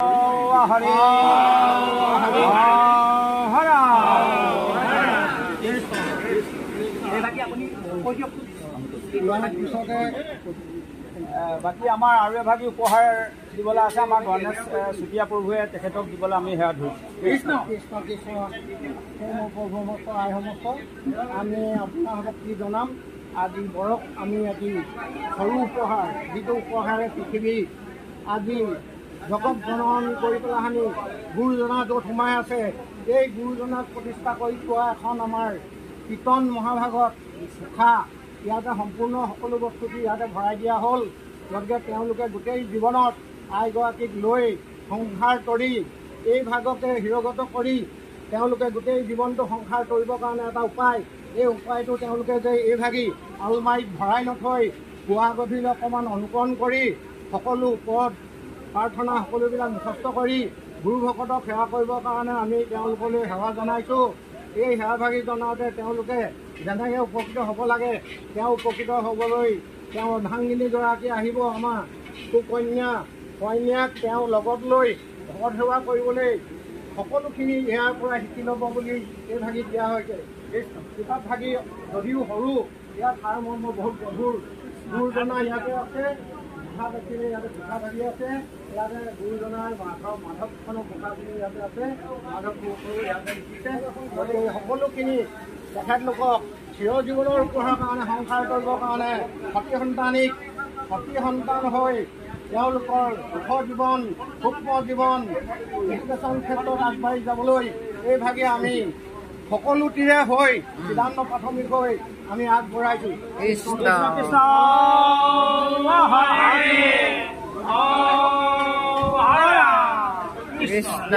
হৰে বাকী আমাৰ আৰু এভাগী উপহাৰ দিবলৈ আছে। আমাৰ গণেশ চুতীয়া প্ৰভুৱে তেখেতক দিবলৈ আমি সেৱা ধৰিছোঁ। কৃষ্ণ কৃষ্ণ কৃষ্ণ প্ৰভু আই সমস্ত আমি আপোনালোকক কি জনাম। আজি বৰক আমি আজি সৰু উপহাৰ, যিটো উপহাৰে পৃথিৱী আজি জগত জনন কৰি পেলাই গুৰুজনা য'ত সোমাই আছে, এই গুৰুজনাক প্ৰতিষ্ঠা কৰি থোৱা এখন আমাৰ কীৰ্তন মহাভাগত মুখা ইয়াতে সম্পূৰ্ণ সকলো বস্তুটি ইয়াতে ভৰাই দিয়া হ'ল। গতিকে তেওঁলোকে গোটেই জীৱনত আইগৰাকীক লৈ সংসাৰ তৰি এই ভাগকে শিৰগত কৰি তেওঁলোকে গোটেই জীৱনটো সংসাৰ কৰিবৰ কাৰণে এটা উপায়, এই উপায়টো তেওঁলোকে যে এই ভাগি আলমাৰীত ভৰাই নথৈ পুৱা গধূলি অকণমান অনুকৰণ কৰি সকলো পদ প্ৰাৰ্থনা সকলোবিলাক মুখস্থ কৰি গুৰু ভকতক সেৱা কৰিবৰ কাৰণে আমি তেওঁলোকলৈ সেৱা জনাইছোঁ। এই সেৱাভাগী জনাওঁতে তেওঁলোকে যেনেকৈ উপকৃত হ'ব লাগে তেওঁ উপকৃত হ'বলৈ তেওঁ অৰ্ধাংগিনীগৰাকী আহিব। আমাৰ কন্যাক তেওঁ লগত লৈ ভকত সেৱা কৰিবলৈ সকলোখিনি ইয়াৰ পৰা শিকি ল'ব বুলি এই ভাগি দিয়া হৈছে। এই কিতাপ ভাগি যদিও সৰু, ইয়াত সাৰ মৰ্ম বহুত গভীৰ। গুৰুজনা ইয়াতে আছে, মুখা দেখিলে ইয়াতে মুখা ভাগি আছে, ইয়াতে গুৰুজনাৰ মাধৱখনৰ মুখাখিনি ইয়াতে আছে, মাধৱ গুৰু ইয়াতে লিখিছে। গতিকে সকলোখিনি তেখেতলোকক চিৰজীৱনৰ উপহাৰৰ কাৰণে সংসাৰ কৰিবৰ কাৰণে সতী সন্তান হৈ তেওঁলোকৰ সুখ জীৱন, সূক্ষ্ম জীৱন, এডুকেশ্যন ক্ষেত্ৰত আগবাঢ়ি যাবলৈ এই ভাগে আমি সকলোটিৰে হৈ সিদ্ধান্ত প্ৰাথমিক হৈ আমি আগবঢ়াইছোঁ। কৃষ্ণ